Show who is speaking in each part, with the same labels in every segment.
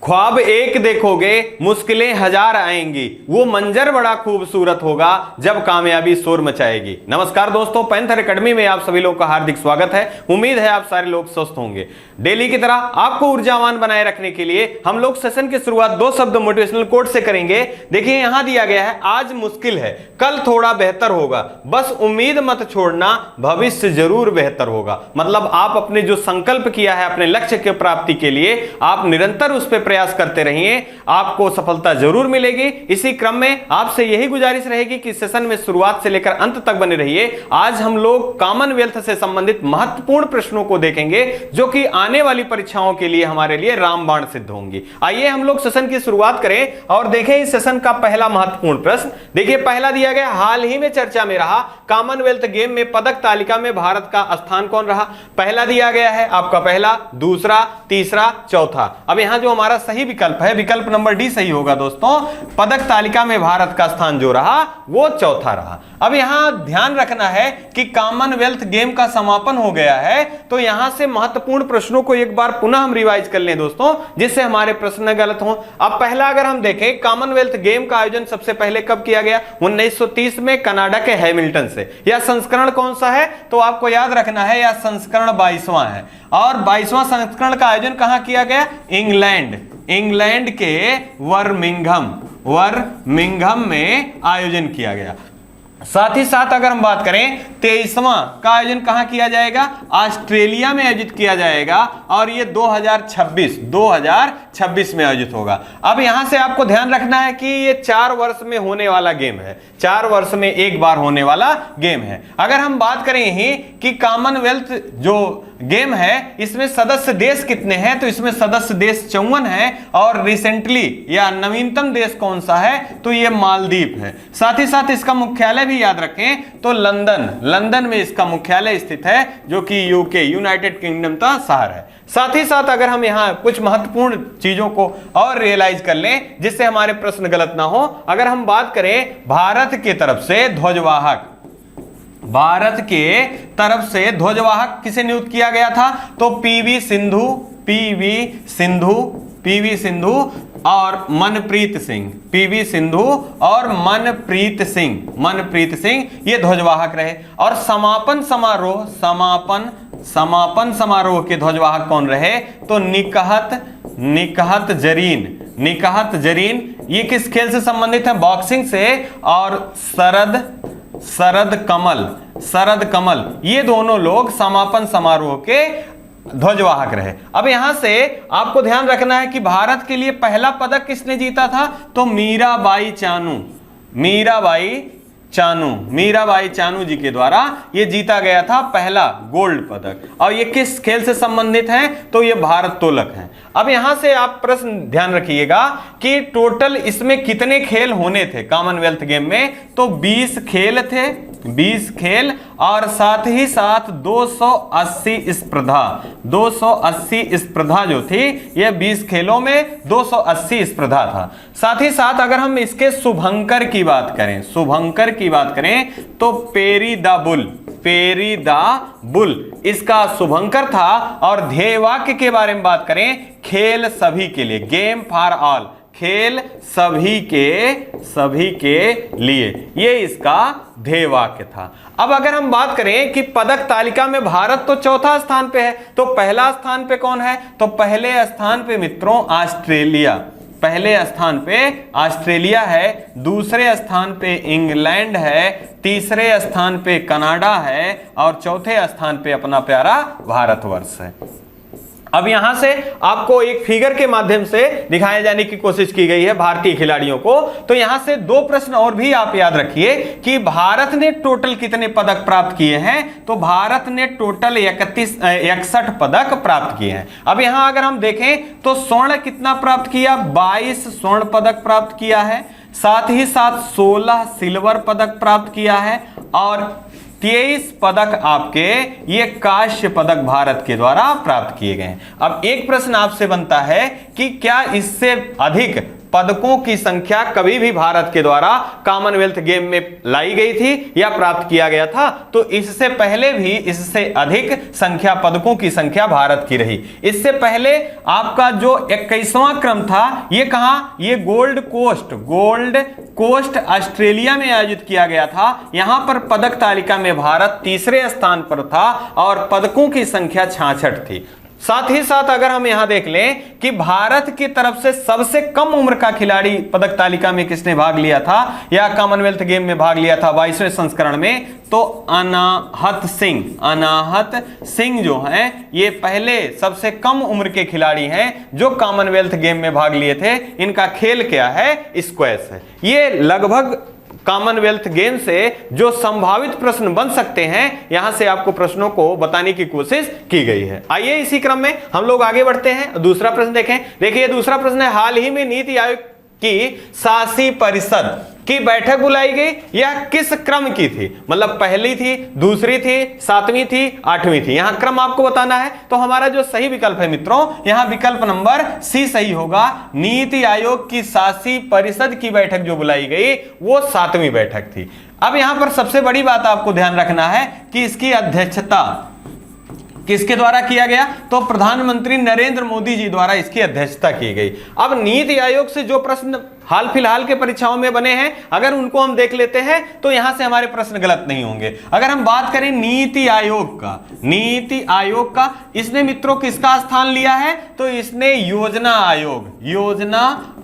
Speaker 1: ख्वाब एक देखोगे मुश्किलें हजार आएंगी, वो मंजर बड़ा खूबसूरत होगा जब कामयाबी शोर मचाएगी। नमस्कार दोस्तों, पैंथर एकेडमी में आप सभी लोगों का हार्दिक स्वागत है। उम्मीद है आप सारे लोग स्वस्थ होंगे। डेली की तरह आपको ऊर्जावान बनाए रखने के लिए हम लोग सेशन की शुरुआत 2 शब्द मोटिवेशनल कोट से करेंगे। देखिए यहां दिया गया है, आज मुश्किल है कल थोड़ा बेहतर होगा, बस उम्मीद मत छोड़ना भविष्य जरूर बेहतर होगा। मतलब आप अपने जो संकल्प किया है अपने लक्ष्य के प्राप्ति के लिए आप निरंतर उस पर प्रयास करते रहिए, आपको सफलता जरूर मिलेगी। इसी क्रम में आपसे यही गुजारिश रहेगी कि सेशन में शुरुआत से लेकर अंत तक बने रहिए। आज हम लोग कॉमनवेल्थ से संबंधित महत्वपूर्ण प्रश्नों को देखेंगे जो कि आने वाली परीक्षाओं के लिए हमारे लिए रामबाण सिद्ध होंगी। आइए हम लोग सेशन की शुरुआत करें और देखें इस सेशन का पहला महत्वपूर्ण प्रश्न। देखिए पहला दिया गया, हाल ही में चर्चा में रहा कॉमनवेल्थ गेम में पदक तालिका में भारत का स्थान कौन रहा। पहला दिया गया है आपका पहला, दूसरा, तीसरा, चौथा। अब यहां जो हमारा सही विकल्प है, विकल्प नंबर डी सही होगा दोस्तों। पदक तालिका में भारत का स्थान जो रहा वो चौथा रहा। अब यहां ध्यान रखना है कि कॉमनवेल्थ गेम का समापन हो गया है, तो यहां से महत्वपूर्ण प्रश्नों को एक बार पुनः हम रिवाइज कर लें दोस्तों, जिससे हमारे प्रश्न गलत हो। अब पहला अगर हम देखें, कॉमनवेल्थ गेम का आयोजन सबसे पहले कब किया गया? 1930 में कनाडा के हैमिल्टन से। यह संस्करण कौन सा है? तो आपको याद रखना है यह संस्करण 22वां है। और 22वां संस्करण का आयोजन कहां किया गया? इंग्लैंड के वर्मिंघम में आयोजन किया गया। साथ ही साथ अगर हम बात करें 23वां का आयोजन कहां किया जाएगा? ऑस्ट्रेलिया में आयोजित किया जाएगा और ये 2026 में आयोजित होगा। अब यहां से आपको ध्यान रखना है कि ये 4 वर्ष में होने वाला गेम है, 4 वर्ष में एक बार होने वाला गेम है। अगर हम बात करें ही कि कॉमनवेल्थ जो गेम है इसमें सदस्य देश कितने हैं, तो इसमें सदस्य देश 54 है और रिसेंटली या नवीनतम देश कौन सा है? तो ये मालदीव है। साथ ही साथ इसका मुख्यालय भी याद रखें तो लंदन में इसका मुख्यालय स्थित है, जो कि यूके यूनाइटेड किंगडम का शहर है। साथ ही साथ अगर हम यहाँ कुछ महत्वपूर्ण चीजों को और रियलाइज कर लें जिससे हमारे प्रश्न गलत ना हो। अगर हम बात करें भारत की तरफ से ध्वजवाहक किसे नियुक्त किया गया था? तो पीवी सिंधु और मनप्रीत सिंह ये ध्वजवाहक रहे। और समापन समारोह के ध्वजवाहक कौन रहे? तो निकहत जरीन। ये किस खेल से संबंधित है? बॉक्सिंग से। और शरद कमल ये दोनों लोग समापन समारोह के ध्वजवाहक रहे। अब यहां से आपको ध्यान रखना है कि भारत के लिए पहला पदक किसने जीता था? तो मीराबाई चानू जी के द्वारा ये जीता गया था पहला गोल्ड पदक। और ये किस खेल से संबंधित है? तो ये भारोत्तोलक है। अब यहां से आप प्रश्न ध्यान रखिएगा कि टोटल इसमें कितने खेल होने थे कॉमनवेल्थ गेम में? तो 20 खेल थे, 20 खेल और साथ ही साथ 280 स्पर्धा जो थी, ये 20 खेलों में 280 स्पर्धा था। साथ ही साथ अगर हम इसके शुभंकर की बात करें तो पेरी द बुल इसका शुभंकर था। और ध्येय वाक्य के बारे में बात करें, खेल सभी के लिए, गेम फॉर ऑल, खेल सभी के लिए, ये इसका ध्येय वाक्य था। अब अगर हम बात करें कि पदक तालिका में भारत तो चौथा स्थान पे है, तो पहला स्थान पे कौन है? तो पहले स्थान पे मित्रों ऑस्ट्रेलिया है, दूसरे स्थान पे इंग्लैंड है, तीसरे स्थान पे कनाडा है और चौथे स्थान पे अपना प्यारा भारतवर्ष है। अब यहां से आपको एक फिगर के माध्यम से दिखाए जाने की कोशिश की गई है भारतीय खिलाड़ियों को। तो यहां से 2 प्रश्न और भी आप याद रखिए कि भारत ने टोटल कितने पदक प्राप्त किए हैं? तो भारत ने टोटल 61 पदक प्राप्त किए हैं। अब यहां अगर हम देखें तो स्वर्ण कितना प्राप्त किया? 22 स्वर्ण पदक प्राप्त किया है। साथ ही साथ 16 सिल्वर पदक प्राप्त किया है और 23 पदक आपके ये कांस्य पदक भारत के द्वारा प्राप्त किए गए हैं। अब एक प्रश्न आपसे बनता है कि क्या इससे अधिक पदकों की संख्या कभी भी भारत के द्वारा कॉमनवेल्थ गेम में लाई गई थी या प्राप्त किया गया था? तो इससे पहले भी इससे अधिक संख्या पदकों की संख्या भारत की रही। इससे पहले आपका जो 21वां क्रम था ये कहां, ये गोल्ड कोस्ट ऑस्ट्रेलिया में आयोजित किया गया था। यहां पर पदक तालिका में भारत तीसरे स्थान पर था और पदकों की संख्या 66 थी। साथ ही साथ अगर हम यहां देख लें कि भारत की तरफ से सबसे कम उम्र का खिलाड़ी पदक तालिका में किसने भाग लिया था या कॉमनवेल्थ गेम में भाग लिया था 22वें संस्करण में, तो अनाहत सिंह जो हैं ये पहले सबसे कम उम्र के खिलाड़ी हैं जो कॉमनवेल्थ गेम में भाग लिए थे। इनका खेल क्या है, स्क्वैश है। ये लगभग कॉमनवेल्थ गेम से जो संभावित प्रश्न बन सकते हैं यहां से आपको प्रश्नों को बताने की कोशिश की गई है। आइए इसी क्रम में हम लोग आगे बढ़ते हैं, दूसरा प्रश्न देखें। देखिए दूसरा प्रश्न है, हाल ही में नीति आयोग की शासी परिषद की बैठक बुलाई गई या किस क्रम की थी? मतलब पहली थी, दूसरी थी, 7वीं थी, 8वीं थी। यहां क्रम आपको बताना है। तो हमारा जो सही विकल्प है मित्रों, यहां विकल्प नंबर सी सही होगा। नीति आयोग की शासी परिषद की बैठक जो बुलाई गई वो 7वीं बैठक थी। अब यहां पर सबसे बड़ी बात आपको ध्यान रखना है कि इसकी अध्यक्षता किसके द्वारा किया गया? तो प्रधानमंत्री नरेंद्र मोदी जी द्वारा इसकी अध्यक्षता की गई। अब नीति आयोग से जो प्रश्न हाल फिलहाल के परीक्षाओं में बने हैं अगर उनको हम देख लेते हैं तो यहां से हमारे प्रश्न गलत नहीं होंगे। अगर हम बात करें नीति आयोग का इसने मित्रों किसका स्थान लिया है? तो इसने योजना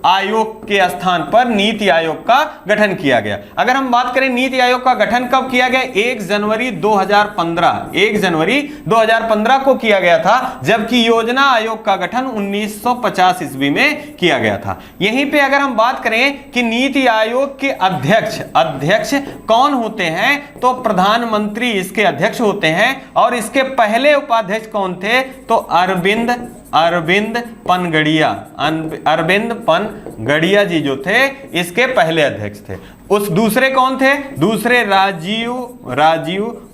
Speaker 1: आयोग के स्थान पर नीति आयोग का गठन किया गया। अगर हम बात करें नीति आयोग का गठन कब किया गया? 1 जनवरी 2015 को किया गया था, जबकि योजना आयोग का गठन 1950 ईस्वी में किया गया था। यहीं पे अगर हम बात करें कि नीति आयोग के अध्यक्ष कौन होते हैं, तो प्रधानमंत्री इसके अध्यक्ष होते हैं। और इसके पहले उपाध्यक्ष कौन थे? तो अरविंद पनगड़िया जी जो थे इसके पहले अध्यक्ष थे। उस दूसरे कौन थे? दूसरे राजीव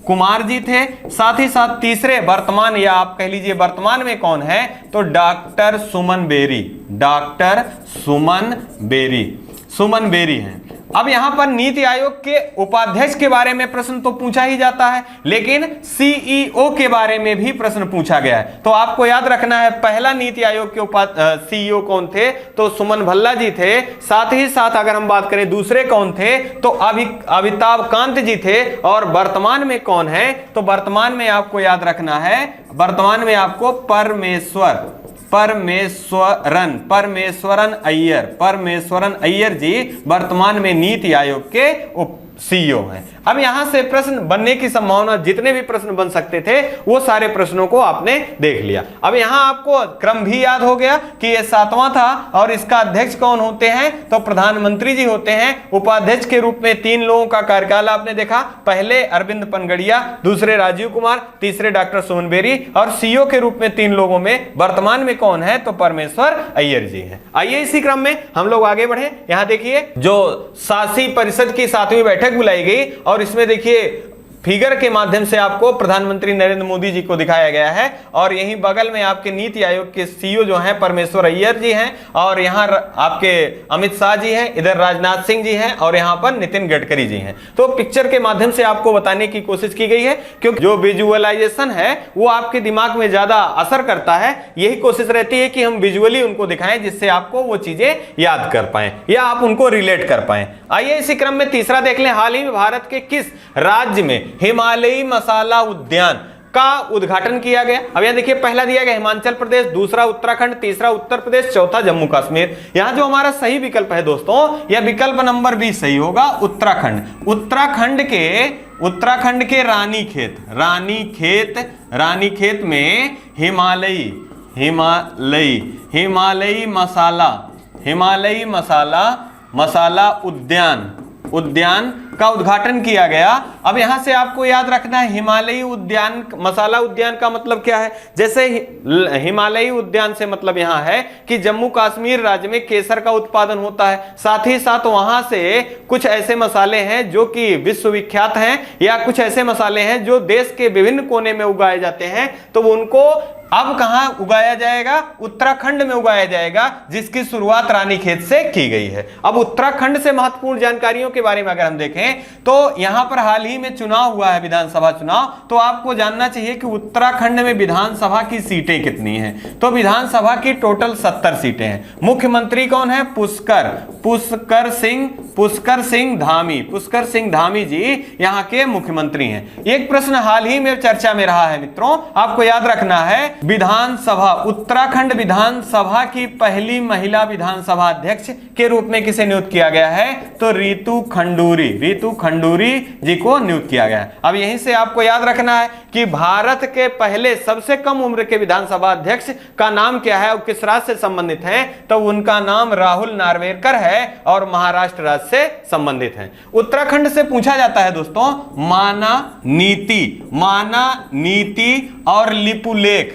Speaker 1: कुमार जी थे। साथ ही साथ तीसरे वर्तमान या आप कह लीजिए वर्तमान में कौन है? तो डॉक्टर सुमन बेरी हैं। अब यहां पर नीति आयोग के उपाध्यक्ष के बारे में प्रश्न तो पूछा ही जाता है, लेकिन सीईओ के बारे में भी प्रश्न पूछा गया है। तो आपको याद रखना है पहला नीति आयोग के सीईओ कौन थे? तो सुमन भल्ला जी थे। साथ ही साथ अगर हम बात करें दूसरे कौन थे, तो अमिताभ कांत जी थे। और वर्तमान में कौन है? तो वर्तमान में आपको याद रखना है, वर्तमान में आपको परमेश्वरन अय्यर जी वर्तमान में नीति आयोग के सीईओ हैं। अब यहां से प्रश्न बनने की संभावना, जितने भी प्रश्न बन सकते थे वो सारे प्रश्नों को आपने देख लिया। अब यहां आपको क्रम भी याद हो गया कि ये 7वां था और इसका अध्यक्ष कौन होते हैं? तो प्रधानमंत्री जी होते हैं। उपाध्यक्ष के रूप में 3 लोगों का कार्यकाल आपने देखा, पहले अरविंद पनगड़िया, दूसरे राजीव कुमार, तीसरे डॉक्टर सुमन बेरी। और सीईओ के रूप में 3 लोगों में वर्तमान में कौन है? तो परमेश्वर अय्यर जी हैं। आइए इसी क्रम में हम लोग आगे बढ़े। यहां देखिए जो शासी परिषद की 7वीं बैठक बुलाई गई और इसमें देखिए फिगर के माध्यम से आपको प्रधानमंत्री नरेंद्र मोदी जी को दिखाया गया है। और यहीं बगल में आपके नीति आयोग के सीईओ जो हैं परमेश्वर अय्यर जी हैं, और यहाँ आपके अमित शाह जी हैं, इधर राजनाथ सिंह जी हैं और यहाँ पर नितिन गडकरी जी हैं। तो पिक्चर के माध्यम से आपको बताने की कोशिश की गई है, क्योंकि जो विजुअलाइजेशन है वो आपके दिमाग में ज्यादा असर करता है। यही कोशिश रहती है कि हम विजुअली उनको दिखाएं, जिससे आपको वो चीजें याद कर पाए या आप उनको रिलेट कर पाए। आइए इसी क्रम में तीसरा देख लें। हाल ही में भारत के किस राज्य में हिमालयी मसाला उद्यान का उद्घाटन किया गया? अब यहां देखिए पहला दिया गया हिमाचल प्रदेश, दूसरा उत्तराखंड, तीसरा उत्तर प्रदेश, चौथा जम्मू कश्मीर। यहां जो हमारा सही विकल्प है दोस्तों, यह विकल्प नंबर 20 सही होगा, उत्तराखंड। उत्तराखंड के रानीखेत में हिमालयी मसाला उद्यान का उद्घाटन किया गया। अब यहां से आपको याद रखना है हिमालयी उद्यान, मसाला उद्यान का मतलब क्या है। जैसे हिमालयी उद्यान से मतलब यहां है कि जम्मू कश्मीर राज्य में केसर का उत्पादन होता है, साथ ही साथ वहां से कुछ ऐसे मसाले हैं जो कि विश्वविख्यात हैं, या कुछ ऐसे मसाले हैं जो देश के विभिन्न कोने में उगाए जाते हैं, तो उनको अब कहां उगाया जाएगा, उत्तराखंड में उगाया जाएगा, जिसकी शुरुआत रानीखेत से की गई है। अब उत्तराखंड से महत्वपूर्ण जानकारियों के बारे में अगर हम देखें तो यहां पर हाल ही में चुनाव हुआ है, विधानसभा चुनाव, तो आपको जानना चाहिए कि उत्तराखंड में विधानसभा की सीटें कितनी हैं। तो विधानसभा की टोटल 70 सीटें हैं। मुख्यमंत्री कौन है, पुष्कर सिंह धामी, पुष्कर सिंह धामी जी यहां के मुख्यमंत्री हैं। एक प्रश्न हाल ही में चर्चा में रहा है मित्रों, आपको याद रखना है, विधानसभा, उत्तराखंड विधानसभा की पहली महिला विधानसभा अध्यक्ष के रूप में किसे नियुक्त किया गया है, तो रितु खंडूरी जी को नियुक्त किया गया है। अब यहीं से आपको याद रखना है कि भारत के पहले सबसे कम उम्र के विधानसभा अध्यक्ष का नाम क्या है और किस राज्य से संबंधित है, तो उनका नाम राहुल नार्वेकर है और महाराष्ट्र राज्य से संबंधित है। उत्तराखंड से पूछा जाता है दोस्तों माना नीति और लिपुलेख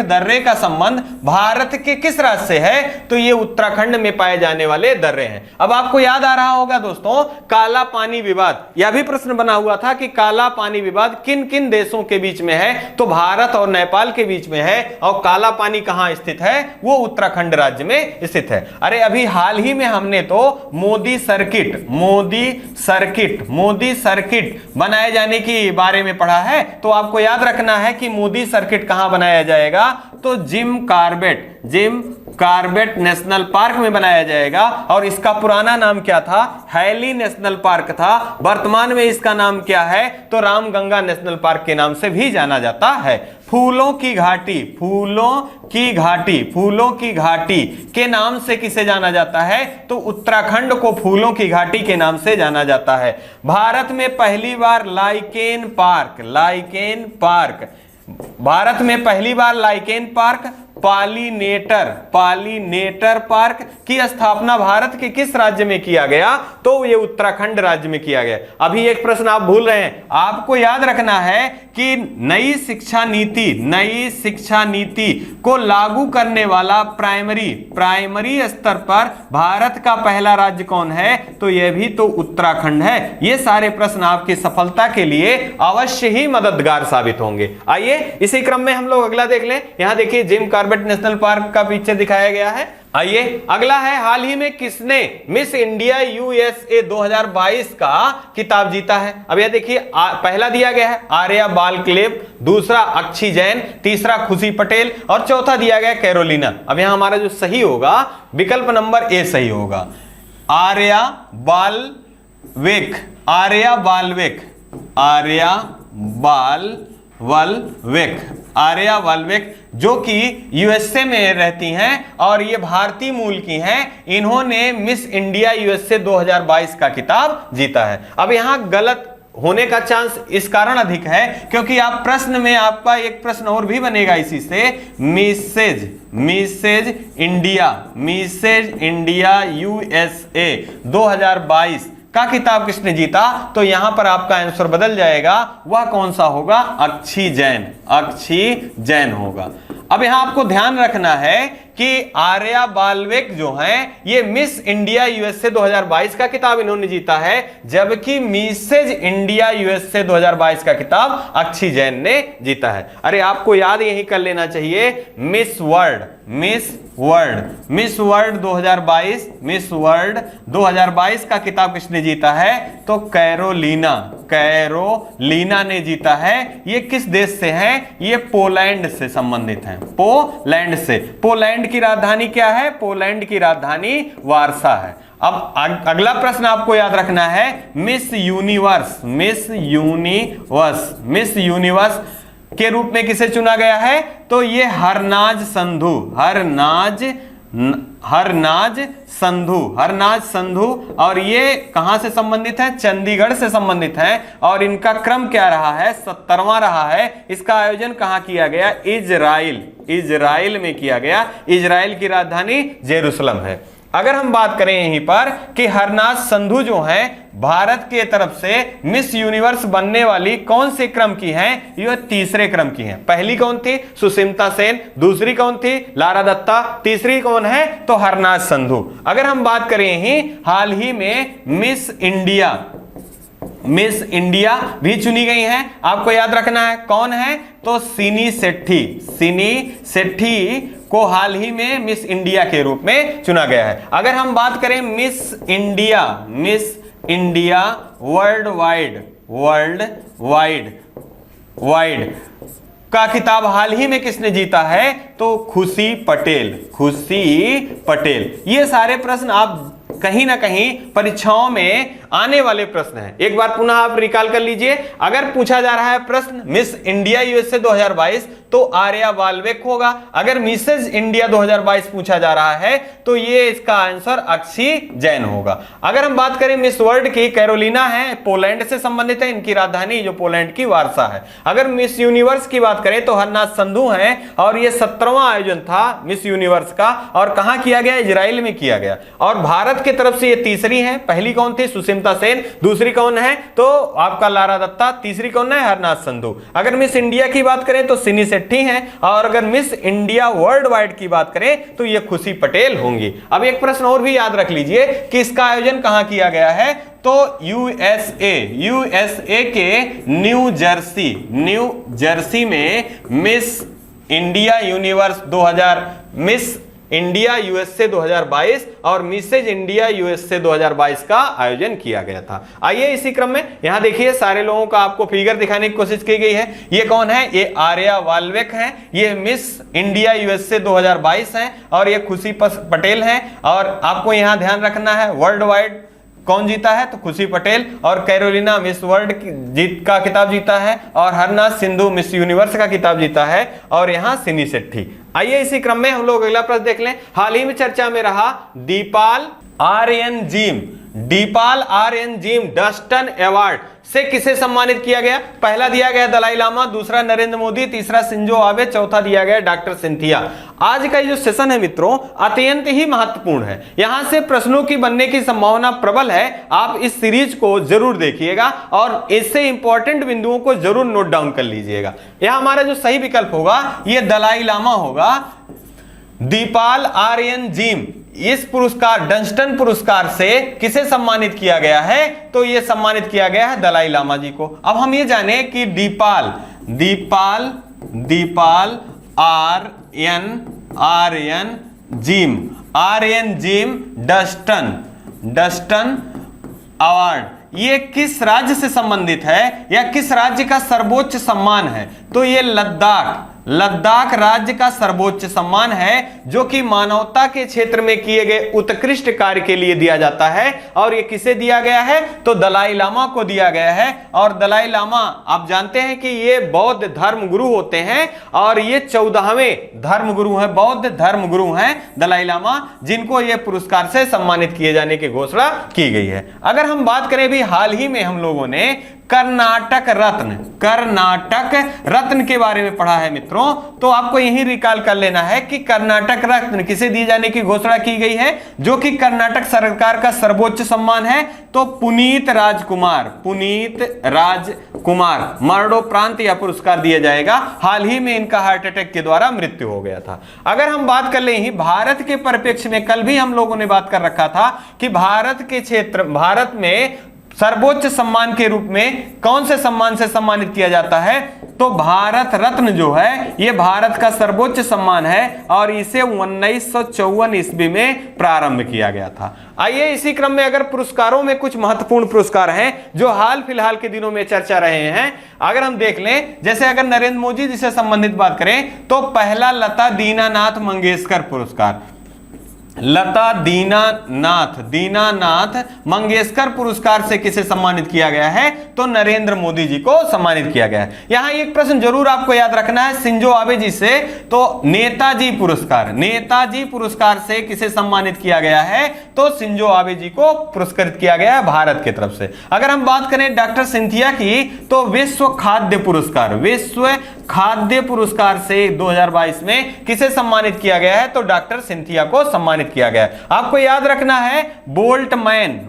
Speaker 1: दर्रे का संबंध भारत के किस राज्य से है, तो ये उत्तराखंड में पाए जाने वाले दर्रे हैं। अब आपको याद आ रहा होगा दोस्तों काला पानी विवाद, यह भी प्रश्न बना हुआ था कि काला पानी विवाद किन किन देशों के बीच में है, तो भारत और नेपाल के बीच में है, और काला पानी कहां स्थित है, वो उत्तराखंड राज्य में स्थित है। अरे अभी हाल ही में हमने तो मोदी सर्किट बनाए जाने की बारे में पढ़ा है, तो आपको याद रखना है कि मोदी सर्किट कहां बनाया जाएगा, तो जिम कार्बेट नेशनल पार्क में बनाया जाएगा। और इसका पुराना नाम क्या था, हैली नेशनल पार्क था। वर्तमान में इसका नाम क्या है, तो रामगंगा नेशनल पार्क के नाम से भी जाना जाता है। फूलों की घाटी के नाम से किसे जाना जाता है, तो उत्तराखंड को फूलों की घाटी के नाम से जाना जाता है। भारत में पहली बार लाइकेन पार्क पॉलिनेटर पार्क की स्थापना भारत के किस राज्य में किया गया, तो ये उत्तराखंड राज्य में किया गया। अभी एक प्रश्न आप भूल रहे हैं, आपको याद रखना है कि नई शिक्षा नीति को लागू करने वाला प्राइमरी स्तर पर भारत का पहला राज्य कौन है, तो यह भी तो उत्तराखंड है। ये सारे प्रश्न आपकी सफलता के लिए अवश्य ही मददगार साबित होंगे। आइए इसी क्रम में हम लोग अगला देख लें। यहां देखिए जिम कार्बेट नेशनल पार्क का पिक्चर दिखाया गया है। आइए अगला है, हाल ही में किसने मिस इंडिया यूएसए 2022 का खिताब जीता है। अब यह देखिए पहला दिया गया है आर्या बालक्लेव, दूसरा अक्षी जैन, तीसरा खुशी पटेल और चौथा दिया गया कैरोलिना। अब यहां हमारा जो सही होगा विकल्प नंबर ए सही होगा, आर्या बालवेक जो कि यूएसए में रहती हैं और ये भारतीय मूल की हैं। इन्होंने मिस इंडिया यूएसए 2022 का खिताब जीता है। अब यहां गलत होने का चांस इस कारण अधिक है क्योंकि आप प्रश्न में आपका एक प्रश्न और भी बनेगा इसी से, मिसेज इंडिया यूएसए 2022 का खिताब किसने जीता, तो यहां पर आपका आंसर बदल जाएगा, वह कौन सा होगा, अक्षी जैन होगा। अब यहां आपको ध्यान रखना है कि आर्या बालवेक जो हैं ये मिस इंडिया यूएसए 2022 का खिताब इन्होंने जीता है, जबकि मिसेज इंडिया यूएसए 2022 का खिताब अक्षी जैन ने जीता है। अरे आपको याद यही कर लेना चाहिए, मिस वर्ल्ड 2022 का खिताब किसने जीता है, तो कैरोलिना ने जीता है। ये किस देश से है, ये पोलैंड से संबंधित है, पोलैंड की राजधानी क्या है, पोलैंड की राजधानी वार्सा है। अब अगला प्रश्न आपको याद रखना है, मिस यूनिवर्स के रूप में किसे चुना गया है, तो ये हरनाज संधू और ये कहां से संबंधित है, चंडीगढ़ से संबंधित है। और इनका क्रम क्या रहा है, 70वां रहा है। इसका आयोजन कहां किया गया, इजराइल में किया गया। इजराइल की राजधानी जेरूसलम है। अगर हम बात करें यहीं पर कि हरनाज संधू जो हैं भारत के तरफ से मिस यूनिवर्स बनने वाली कौन से क्रम की हैं? ये तीसरे क्रम की हैं। पहली कौन थी? सुष्मिता सेन। दूसरी कौन थी? लारा दत्ता। तीसरी कौन है? तो हरनाज संधू। अगर हम बात करें ही हाल ही में मिस इंडिया भी चुनी गई हैं। आपको याद रखना है कौन है? तो सिनी सेट्टी को हाल ही में मिस इंडिया के रूप में चुना गया है। अगर हम बात करें मिस इंडिया वर्ल्ड वाइड का खिताब हाल ही में किसने जीता है? तो खुशी पटेल। ये सारे प्रश्न आप कहीं ना कहीं परीक्षाओं में आने वाले प्रश्न हैं। एक बार पुनः आप रिकॉल कर लीजिए। अगर पूछा जा रहा है प्रश्न मिस इंडिया यूएसए 2022 तो आर्या वाल्वेक होगा। अगर मिसेज इंडिया 2022 पूछा जा रहा है तो ये इसका आंसर अक्षी जैन होगा। अगर हम बात करें मिस वर्ल्ड की, कैरोलिना है, पोलैंड से संबंधित है, इनकी राजधानी जो पोलैंड की वारसा है। अगर मिस यूनिवर्स की बात करें तो हरनाज संधू हैं और ये 17वां आयोजन था मिस यूनिवर्स का और कहां किया गया? इजराइल में किया गया। और भारत की तरफ से ये तीसरी है। पहली कौन थी? सुष्मिता सेन। दूसरी कौन है? तो आपका लारा दत्ता। तीसरी कौन है? हरनाज संधू। अगर मिस इंडिया की बात करें तो सिनी सेट्टी हैं और अगर मिस इंडिया वर्ल्ड वाइड की बात करें तो ये खुशी पटेल होंगी। अब एक प्रश्न और भी याद रख लीजिए कि इसका आयोजन कहां किया गया है? तो यूएसए के न्यू जर्सी में मिस इंडिया यूएसए 2022 और मिसेज इंडिया यूएसए 2022 का आयोजन किया गया था। आइए इसी क्रम में यहां देखिए सारे लोगों का आपको फिगर दिखाने की कोशिश की गई है। ये कौन है? ये आर्या वाल्वेक है, ये मिस इंडिया यूएसए 2022 है और ये खुशी पटेल है। और आपको यहां ध्यान रखना है वर्ल्ड वाइड कौन जीता है? तो खुशी पटेल। और कैरोलिना मिस वर्ल्ड का खिताब जीता है और हरनाज सिंधु मिस यूनिवर्स का खिताब जीता है और यहां सिनी सेट्टी। आइए इसी क्रम में हम लोग अगला प्रश्न देख लें। हाल ही में चर्चा में रहा दीपाल आर्यन जिम डस्टन अवार्ड से किसे सम्मानित किया गया? पहला दिया गया दलाई लामा, दूसरा नरेंद्र मोदी, तीसरा शिंजो आबे, चौथा दिया गया डॉक्टर सिंथिया। आज का जो सेशन है मित्रों अत्यंत ही महत्वपूर्ण है। यहां से प्रश्नों की बनने की संभावना प्रबल है। आप इस सीरीज को जरूर देखिएगा और इससे इंपॉर्टेंट बिंदुओं को जरूर नोट डाउन कर लीजिएगा। यह हमारा जो सही विकल्प होगा यह दलाई लामा होगा। दीपाल आर्यन जिम इस पुरस्कार डंस्टन पुरस्कार से किसे सम्मानित किया गया है? तो यह सम्मानित किया गया है दलाई लामा जी को। अब हम ये जाने कि दीपाल आर्यन जिम डस्टन अवार्ड ये किस राज्य से संबंधित है या किस राज्य का सर्वोच्च सम्मान है? तो ये लद्दाख राज्य का सर्वोच्च सम्मान है जो कि मानवता के क्षेत्र में किए गए उत्कृष्ट कार्य के लिए दिया जाता है। और ये किसे दिया गया है? तो दलाई लामा को दिया गया है। और दलाई लामा आप जानते हैं कि ये बौद्ध धर्म गुरु होते हैं और ये 14वें धर्म गुरु हैं, बौद्ध धर्म गुरु हैं दलाई लामा, जिनको ये पुरस्कार से सम्मानित किए जाने की घोषणा की गई है। अगर हम बात करें भी हाल ही में हम लोगों ने कर्नाटक रत्न के बारे में पढ़ा है मित्रों, तो आपको यही रिकॉल कर लेना है कि कर्नाटक रत्न किसे दिए जाने की घोषणा की गई है, जो कि कर्नाटक सरकार का सर्वोच्च सम्मान है। तो पुनीत राजकुमार मरणोपरांत यह पुरस्कार दिया जाएगा। हाल ही में इनका हार्ट अटैक के द्वारा मृत्यु हो गया था। अगर हम बात कर ले भारत के परिप्रेक्ष्य में, कल भी हम लोगों ने बात कर रखा था कि भारत में सर्वोच्च सम्मान के रूप में कौन से सम्मान से सम्मानित किया जाता है? तो भारत रत्न जो है ये भारत का सर्वोच्च सम्मान है और इसे 1954 ईस्वी में प्रारंभ किया गया था। आइए इसी क्रम में अगर पुरस्कारों में कुछ महत्वपूर्ण पुरस्कार हैं जो हाल फिलहाल के दिनों में चर्चा रहे हैं, अगर हम देख लें, जैसे अगर नरेंद्र मोदी जी से संबंधित बात करें तो पहला लता दीनानाथ मंगेशकर पुरस्कार, लता दीनानाथ मंगेशकर पुरस्कार से किसे सम्मानित किया गया है? तो नरेंद्र मोदी जी को सम्मानित किया गया है। यहां एक प्रश्न जरूर आपको याद रखना है शिंजो आबे जी से, तो नेताजी पुरस्कार से किसे सम्मानित किया गया है? तो शिंजो आबे जी को पुरस्कृत किया गया है भारत की तरफ से। अगर हम बात करें डॉक्टर सिंथिया की तो विश्व खाद्य पुरस्कार से 2022 में किसे सम्मानित किया गया है? तो डॉक्टर सिंथिया को सम्मानित किया गया है। आपको याद रखना है बोल्टमैन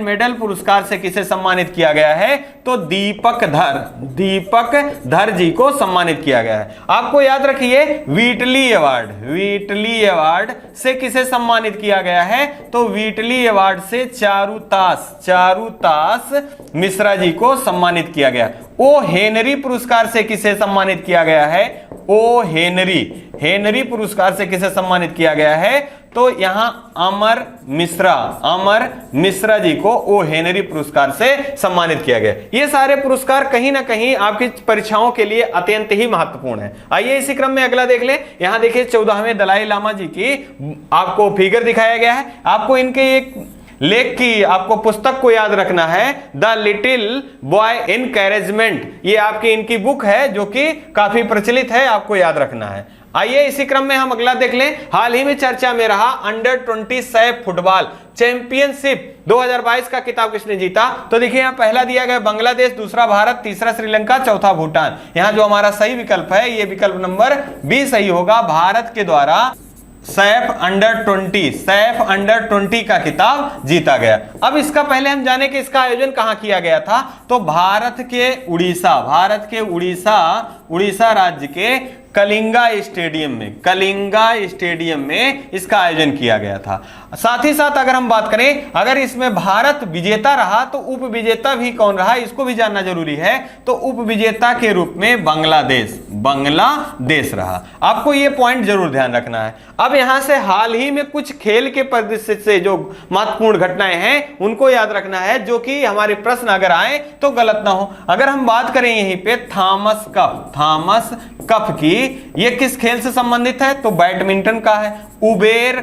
Speaker 1: मेडल पुरस्कार से किसे सम्मानित किया गया है? तो दीपक धर जी को सम्मानित किया गया है। आपको याद रखिए व्हीटली अवार्ड से किसे सम्मानित किया गया है? तो व्हीटली अवार्ड से चारुतास मिश्रा जी को सम्मानित किया गया। ओ हेनरी पुरस्कार से किसे सम्मानित किया गया है? ओ हेनरी पुरस्कार से किसे सम्मानित किया गया है? तो यहां अमर मिश्रा जी को ओ हेनरी पुरस्कार से सम्मानित किया गया। ये सारे पुरस्कार कहीं ना कहीं आपकी परीक्षाओं के लिए अत्यंत ही महत्वपूर्ण है। आइए इसी क्रम में अगला देख ले। यहां देखिए 14वें दलाई लामा जी की आपको फिगर दिखाया गया है। आपको इनके एक लेख की आपको पुस्तक को याद रखना है, द लिटिल बॉय इनकरेजमेंट। ये आपकी इनकी बुक है जो कि काफी प्रचलित है, आपको याद रखना है। आइए इसी क्रम में हम अगला देख लें। हाल ही में चर्चा में रहा अंडर 20 सैफ फुटबॉल चैंपियनशिप 2022 का खिताब किसने जीता? तो देखिए यहाँ पहला दिया गया बांग्लादेश, दूसरा भारत, तीसरा श्रीलंका, चौथा भूटान। यहाँ जो हमारा सही विकल्प है ये विकल्प नंबर बी सही होगा। भारत के द्वारा सैफ अंडर 20 का खिताब जीता गया। अब इसका पहले हम जाने कि इसका आयोजन कहां किया गया था। तो भारत के उड़ीसा राज्य के कलिंगा स्टेडियम में इसका आयोजन किया गया था। साथ ही साथ अगर हम बात करें, अगर इसमें भारत विजेता रहा तो उप विजेता भी कौन रहा, इसको भी जानना जरूरी है। तो उप विजेता के रूप में बांग्लादेश रहा। आपको ये पॉइंट जरूर ध्यान रखना है। अब यहां से हाल ही में कुछ खेल के परिदृश्य से जो महत्वपूर्ण घटनाएं हैं उनको याद रखना है, जो कि हमारे प्रश्न अगर आए तो गलत ना हो। अगर हम बात करें यहीं पे थॉमस कप की, ये किस खेल से संबंधित है? तो बैडमिंटन का है। उबेर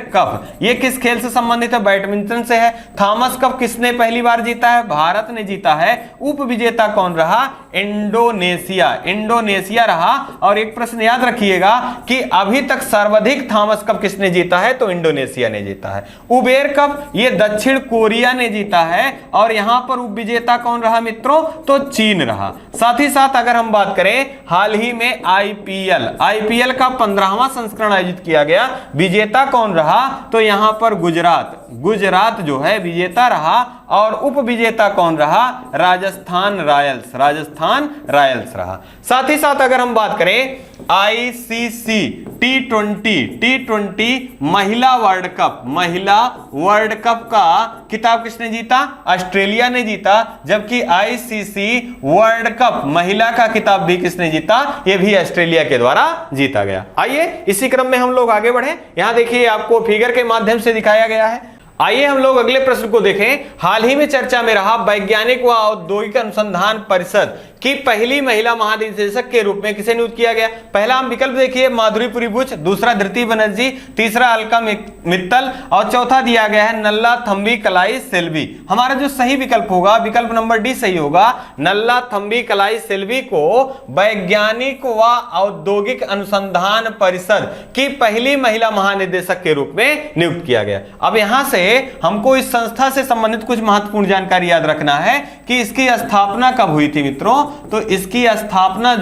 Speaker 1: कप ये किस खेल से संबंधित है? बैडमिंटन से है। थॉमस कप किसने पहली बार जीता है? भारत ने जीता है। उप विजेता कौन रहा? इंडोनेशिया रहा। और एक प्रश्न याद रखिएगा कि अभी तक सर्वाधिक थॉमस कप किसने जीता है? तो इंडोनेशिया ने जीता है। उबेर कप ये दक्षिण कोरिया ने जीता है। और यहां पर उप विजेता कौन रहा मित्रों? तो चीन रहा। साथ ही साथ अगर हम बात करें हाल ही में आईपीएल का 15वां संस्करण आयोजित किया गया, विजेता कौन रहा? तो यहां पर गुजरात जो है विजेता रहा। और उप विजेता कौन रहा? राजस्थान रॉयल्स रहा। साथ ही साथ अगर हम बात करें आईसीसी टी20 महिला वर्ल्ड कप का खिताब किसने जीता? ऑस्ट्रेलिया ने जीता। जबकि आईसीसी वर्ल्ड कप महिला का खिताब भी किसने जीता? यह भी ऑस्ट्रेलिया के द्वारा जीता गया। आइए इसी क्रम में हम लोग आगे बढ़े। यहां देखिए आपको फिगर के माध्यम से दिखाया गया है। आइए हम लोग अगले प्रश्न को देखें। हाल ही में चर्चा में रहा वैज्ञानिक व औद्योगिक अनुसंधान परिषद की पहली महिला महानिदेशक के रूप में किसे नियुक्त किया गया? पहला हम विकल्प देखिए माधुरी बुच, दूसरा धृति बनर्जी, तीसरा अलका मित्तल और चौथा दिया गया है नल्ला थम्बी कलाई सेल्वी। हमारा जो सही विकल्प होगा विकल्प नंबर डी सही होगा। नल्ला थम्बी कलाई सेल्वी को वैज्ञानिक व औद्योगिक अनुसंधान परिषद की पहली महिला महानिदेशक के रूप में नियुक्त किया गया। अब यहां से हमको इस संस्था से संबंधित कुछ महत्वपूर्ण जानकारी याद रखना है कि इसकी स्थापना कब हुई थी मित्रों। तो इसकी स्थापना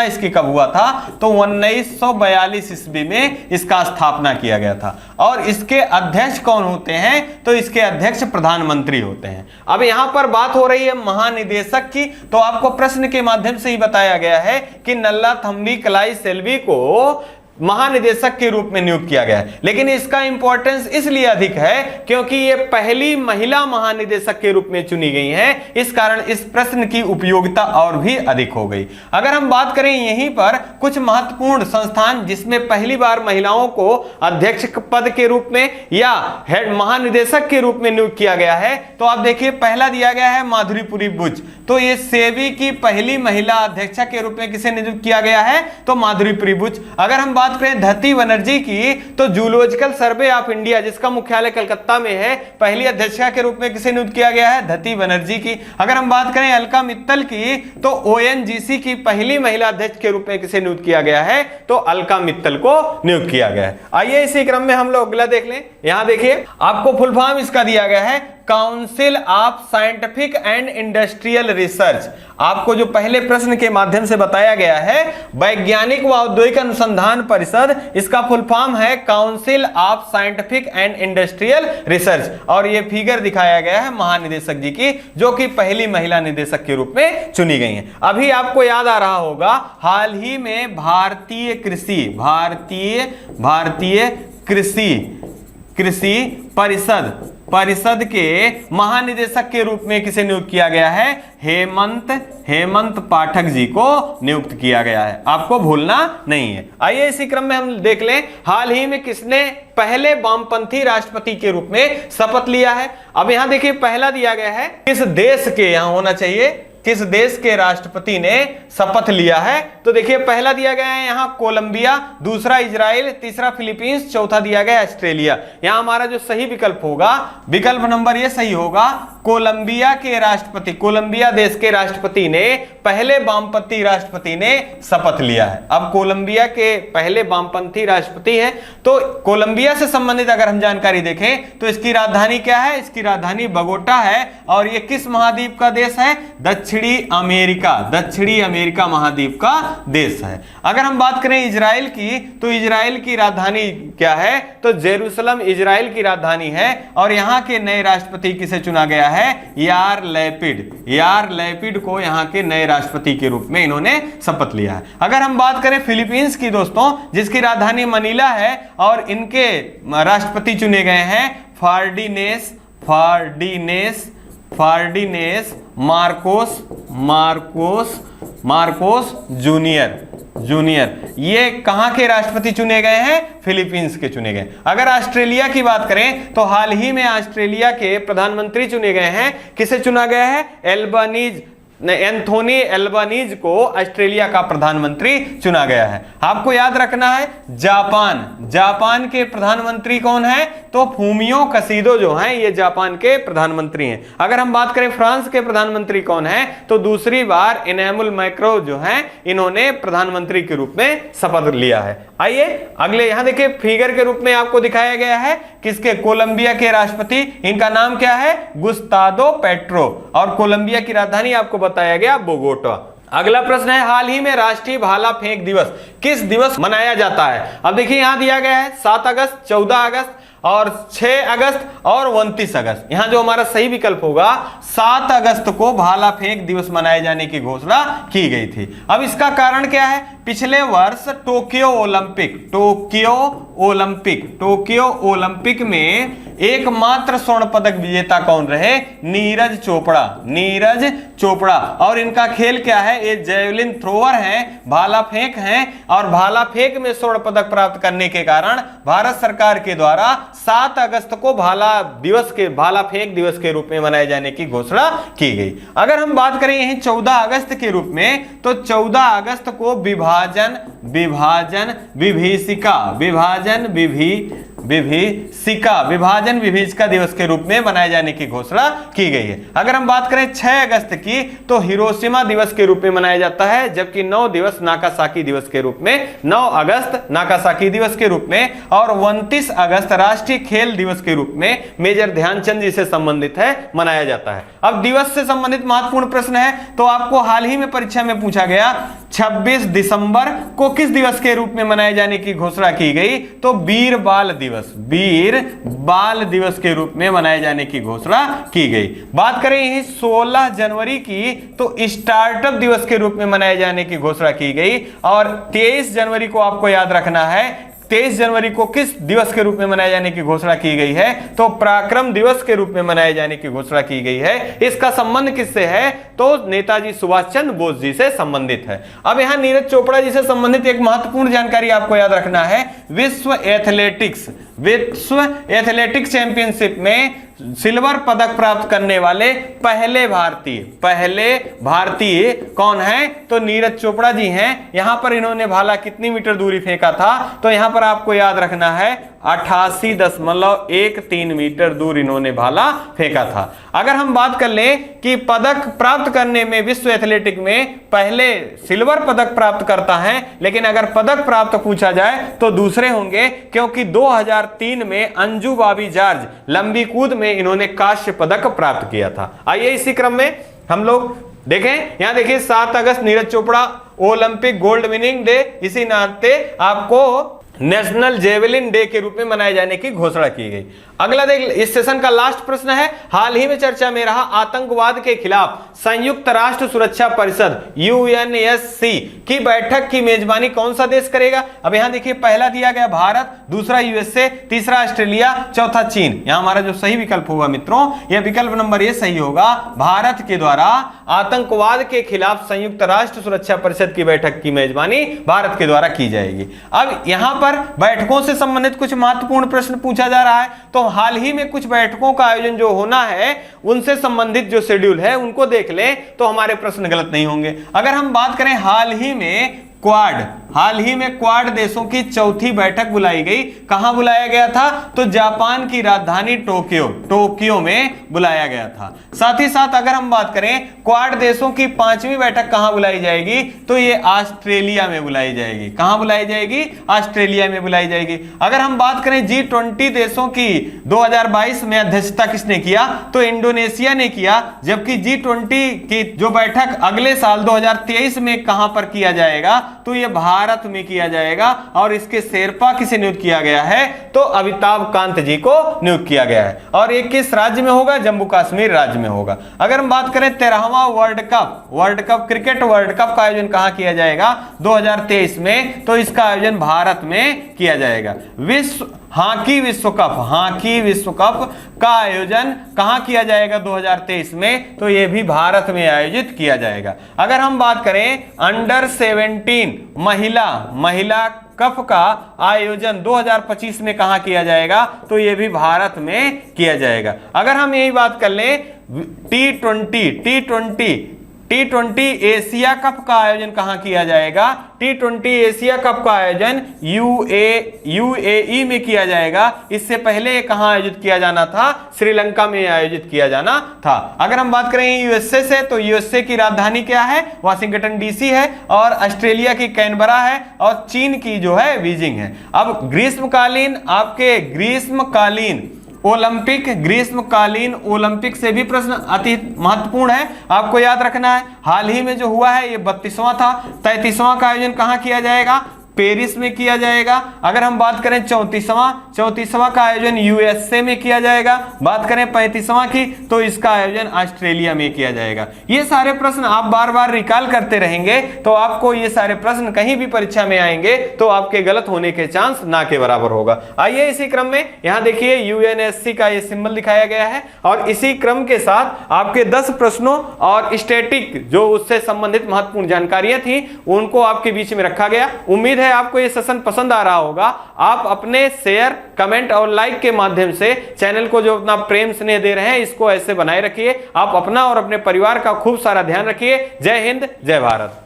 Speaker 1: इसकी कब हुआ था? तो 1942 ईस्वी में इसका स्थापना किया गया था। और इसके अध्यक्ष कौन होते हैं? तो इसके अध्यक्ष प्रधानमंत्री होते हैं। अब यहां पर बात हो रही है महानिदेशक की, तो आपको प्रश्न के माध्यम से ही बताया गया है कि नल्ला थम्बी कलाई सेल्वी को महानिदेशक के रूप में नियुक्त किया गया है। लेकिन इसका इंपॉर्टेंस इसलिए अधिक है क्योंकि ये पहली महिला महानिदेशक के रूप में चुनी गई हैं। इस कारण इस प्रश्न की उपयोगिता और भी अधिक हो गई। अगर हम बात करें यहीं पर कुछ महत्वपूर्ण संस्थान जिसमें पहली बार महिलाओं को अध्यक्ष पद के रूप में या हेड महानिदेशक के रूप में नियुक्त किया गया है, तो आप देखिए पहला दिया गया है माधुरी बुच। तो ये सेबी की पहली महिला अध्यक्षा के रूप में किसे नियुक्त किया गया है? तो माधुरी बुच। अगर हम बात करें धृति बनर्जी की, तो जूलॉजिकल सर्वे ऑफ इंडिया जिसका मुख्यालय कलकत्ता में है, पहली अध्यक्षा के रूप में किसे नियुक्त किया गया है? धृति बनर्जी की। अगर हम बात करें अलका मित्तल की, तो ओएनजीसी की पहली महिला अध्यक्ष के रूप में किसे नियुक्त किया गया है? तो अलका मित्तल को नियुक्त किया गया है। आइए इसी क्रम में हम लोग अगला देख लें। यहां देखिए आपको फुल फॉर्म इसका दिया गया है council of scientific and industrial research. आपको जो पहले प्रश्न के माध्यम से बताया गया है, वैज्ञानिक व औद्योगिक अनुसंधान परिषद, इसका फुल फॉर्म है council of scientific and industrial research. और ये फिगर दिखाया गया है महानिदेशक जी की, जो कि पहली महिला निदेशक के रूप में चुनी गई हैं। अभी आपको याद आ रहा होगा, हाल ही में भारतीय कृषि परिषद के महानिदेशक के रूप में किसे नियुक्त किया गया है? हेमंत पाठक जी को नियुक्त किया गया है। आपको भूलना नहीं है। आइए इसी क्रम में हम देख लें, हाल ही में किसने पहले वामपंथी राष्ट्रपति के रूप में शपथ लिया है। अब यहां देखिए पहला दिया गया है, किस देश के, यहां होना चाहिए किस देश के राष्ट्रपति ने शपथ लिया है। तो देखिए पहला दिया गया है यहां कोलंबिया, दूसरा इजराइल, तीसरा फिलीपींस, चौथा दिया गया ऑस्ट्रेलिया। यहां हमारा जो सही विकल्प होगा, विकल्प नंबर ये सही होगा, कोलंबिया के राष्ट्रपति, कोलंबिया देश के राष्ट्रपति ने, पहले वामपंथी राष्ट्रपति ने शपथ लिया है। अब कोलंबिया के पहले वामपंथी राष्ट्रपति है, तो कोलंबिया से संबंधित अगर हम जानकारी देखें तो इसकी राजधानी क्या है? इसकी राजधानी बोगोटा है। और ये किस महाद्वीप का देश है? दक्षिणी अमेरिका महाद्वीप का देश है। अगर हम बात करें इजराइल की, तो इजराइल की राजधानी क्या है? तो जेरूसलम इजराइल की राजधानी है। और यहां के नए राष्ट्रपति किसे चुना गया है? यार लैपिड को यहां के नए राष्ट्रपति के रूप में इन्होंने शपथ लिया है। अगर हम बात करें फिलीपींस की दोस्तों, जिसकी राजधानी मनीला है, और इनके राष्ट्रपति चुने गए हैं फार्डिनेस मार्कोस जूनियर। ये कहां के राष्ट्रपति चुने गए हैं? फिलीपींस के चुने गए। अगर ऑस्ट्रेलिया की बात करें तो हाल ही में ऑस्ट्रेलिया के प्रधानमंत्री चुने गए हैं। किसे चुना गया है? एंथोनी एल्बानीज को ऑस्ट्रेलिया का प्रधानमंत्री चुना गया है। आपको याद रखना है, जापान के प्रधानमंत्री कौन है? तो फूमियो कसीदो जो हैं, ये जापान के प्रधानमंत्री हैं। अगर हम बात करें फ्रांस के प्रधानमंत्री कौन है, तो दूसरी बार इनेमुल मैक्रो जो हैं, इन्होंने प्रधानमंत्री के रूप में शपथ लिया है। आइए अगले, यहां देखिए फिगर के रूप में आपको दिखाया गया है किसके? कोलंबिया के राष्ट्रपति, इनका नाम क्या है? गुस्तादो पेट्रो। और कोलंबिया की राजधानी आपको बताया गया बोगोटा। अगला प्रश्न है, हाल ही में राष्ट्रीय भाला फेंक दिवस किस दिवस मनाया जाता है? अब देखिए यहां दिया गया है 7 अगस्त, 14 अगस्त और 6 अगस्त और 29 अगस्त। यहां जो हमारा सही विकल्प होगा, 7 अगस्त को भाला फेंक दिवस मनाए जाने की घोषणा की गई थी। अब इसका कारण क्या है? पिछले वर्ष टोक्यो ओलंपिक में एकमात्र स्वर्ण पदक विजेता कौन रहे? नीरज चोपड़ा। और इनका खेल क्या है? ये जेवलिन थ्रोअर हैं, भाला फेंक हैं। और भाला फेंक में स्वर्ण पदक प्राप्त करने के कारण भारत सरकार के द्वारा 7 अगस्त को भाला फेंक दिवस के रूप में मनाए जाने की घोषणा की गई। अगर हम बात करें यहीं 14 अगस्त के रूप में, तो 14 अगस्त को विभाजन विभीषिका दिवस के रूप में मनाए जाने की घोषणा की गई है। अगर हम बात करें 6 अगस्त की, तो हिरोशिमा दिवस के रूप में मनाया जाता है, जबकि 9 दिवस नाकासाकी दिवस के रूप में, 9 अगस्त नाकासाकी दिवस के रूप में, और 29 अगस्त राष्ट्रीय खेल दिवस के रूप में मेजर ध्यानचंद जी से संबंधित है, मनाया जाता है। अब दिवस से संबंधित महत्वपूर्ण प्रश्न है, तो आपको हाल ही में परीक्षा में पूछा गया 26 दिसंबर को किस दिवस के रूप में मनाए जाने की घोषणा की गई? तो वीर बाल दिवस के रूप में मनाए जाने की घोषणा की गई। बात करें यही 16 जनवरी की, तो स्टार्टअप दिवस के रूप में मनाए जाने की घोषणा की गई। और 23 जनवरी को आपको याद रखना है, 23 जनवरी को किस दिवस के रूप में मनाए जाने की घोषणा की गई है? तो पराक्रम दिवस के रूप में मनाए जाने की घोषणा की गई है। इसका संबंध किससे है? तो नेताजी सुभाष चंद्र बोस जी से संबंधित है। अब यहां नीरज चोपड़ा जी से संबंधित एक महत्वपूर्ण जानकारी आपको याद रखना है, विश्व एथलेटिक्स चैंपियनशिप में सिल्वर पदक प्राप्त करने वाले पहले भारतीय कौन है? तो नीरज चोपड़ा जी हैं। यहां पर इन्होंने भाला कितनी मीटर दूरी फेंका था? तो यहां पर आपको याद रखना है 88.13 मीटर दूर इन्होंने भाला फेंका था। अगर हम बात कर लें कि पदक प्राप्त करने में विश्व एथलेटिक में पहले सिल्वर पदक प्राप्त करता है, लेकिन अगर पदक प्राप्त पूछा जाए तो दूसरे होंगे, क्योंकि 2003 में अंजू बॉबी जॉर्ज लंबी कूद में इन्होंने कांस्य पदक प्राप्त किया था। आइए इसी क्रम में हम लोग देखें, यहां देखिए 7 अगस्त Neeraj Chopra Olympic gold winning day, इसी नाते आपको नेशनल जेवलिन डे के रूप में मनाए जाने की घोषणा की गई। अगला देख, इस सेशन का लास्ट प्रश्न है, हाल ही में चर्चा में रहा आतंकवाद के खिलाफ संयुक्त राष्ट्र सुरक्षा परिषद यूएनएससी की बैठक की मेजबानी कौन सा देश करेगा? अब यहां देखिए पहला दिया गया भारत, दूसरा यूएसए, तीसरा ऑस्ट्रेलिया, चौथा चीन। यहां हमारा जो सही विकल्प होगा मित्रों, यह विकल्प नंबर ये सही होगा, भारत के द्वारा आतंकवाद के खिलाफ संयुक्त राष्ट्र सुरक्षा परिषद की बैठक की मेजबानी भारत के द्वारा की जाएगी। अब यहां पर बैठकों से संबंधित कुछ महत्वपूर्ण प्रश्न पूछा जा रहा है, तो हाल ही में कुछ बैठकों का आयोजन जो होना है उनसे संबंधित जो शेड्यूल है उनको देख लें तो हमारे प्रश्न गलत नहीं होंगे। अगर हम बात करें हाल ही में क्वाड देशों की चौथी बैठक बुलाई गई। कहां बुलाया गया था? तो जापान की राजधानी टोक्यो में बुलाया गया था। साथ ही साथ अगर हम बात करें क्वाड देशों की 5वीं बैठक कहां बुलाई जाएगी, तो ये ऑस्ट्रेलिया में बुलाई जाएगी। कहां बुलाई जाएगी? ऑस्ट्रेलिया में बुलाई जाएगी। अगर हम बात करें G20 देशों की 2022 में अध्यक्षता किसने किया? तो इंडोनेशिया ने किया। जबकि G20 की जो बैठक अगले साल 2023 में कहां पर किया जाएगा, तो यह भारत में किया जाएगा। और इसके शेरपा किसे नियुक्त किया गया है? तो अमिताभ कांत जी को नियुक्त किया गया है। और एक किस राज्य में होगा? जम्मू कश्मीर राज्य में होगा। अगर हम बात करें 13वां world cup cricket world cup का आयोजन कहां किया जाएगा? 2023 में, तो इसका आयोजन भारत में किया जाएगा। हॉकी विश्व कप का आयोजन कहां किया जाएगा 2023 में? तो यह भी भारत में आयोजित किया जाएगा। अगर हम बात करें अंडर 17 महिला कप का आयोजन 2025 में कहां किया जाएगा? तो यह भी भारत में किया जाएगा। अगर हम यही बात कर लें T20 एशिया कप का आयोजन कहां किया जाएगा? T20 एशिया कप का आयोजन यूएई में किया जाएगा। इससे पहले कहां आयोजित किया जाना था? श्रीलंका में आयोजित किया जाना था। अगर हम बात करें यूएसए से, तो यूएसए की राजधानी क्या है? वाशिंगटन डीसी है। और ऑस्ट्रेलिया की कैनबरा है। और चीन की जो है बीजिंग है। अब ग्रीष्मकालीन ओलंपिक से भी प्रश्न अति महत्वपूर्ण है, आपको याद रखना है। हाल ही में जो हुआ है ये 32वां था। 33वां का आयोजन कहां किया जाएगा? पेरिस में किया जाएगा। अगर हम बात करें 34वां का आयोजन यूएसए में किया जाएगा। बात करें 35वां की, तो इसका आयोजन ऑस्ट्रेलिया में किया जाएगा। ये सारे प्रश्न आप बार बार रिकॉल करते रहेंगे तो आपको ये सारे प्रश्न कहीं भी परीक्षा में आएंगे तो आपके गलत होने के चांस ना के बराबर होगा। आइए इसी क्रम में यहां देखिए यूएनएससी का ये सिंबल दिखाया गया है और इसी क्रम के साथ आपके 10 प्रश्नों और स्टैटिक जो उससे संबंधित महत्वपूर्ण जानकारियां थी उनको आपके बीच में रखा गया। उम्मीद है आपको यह सेशन पसंद आ रहा होगा। आप अपने शेयर, कमेंट और लाइक के माध्यम से चैनल को जो अपना प्रेम स्नेह दे रहे हैं इसको ऐसे बनाए रखिए। आप अपना और अपने परिवार का खूब सारा ध्यान रखिए। जय हिंद, जय भारत।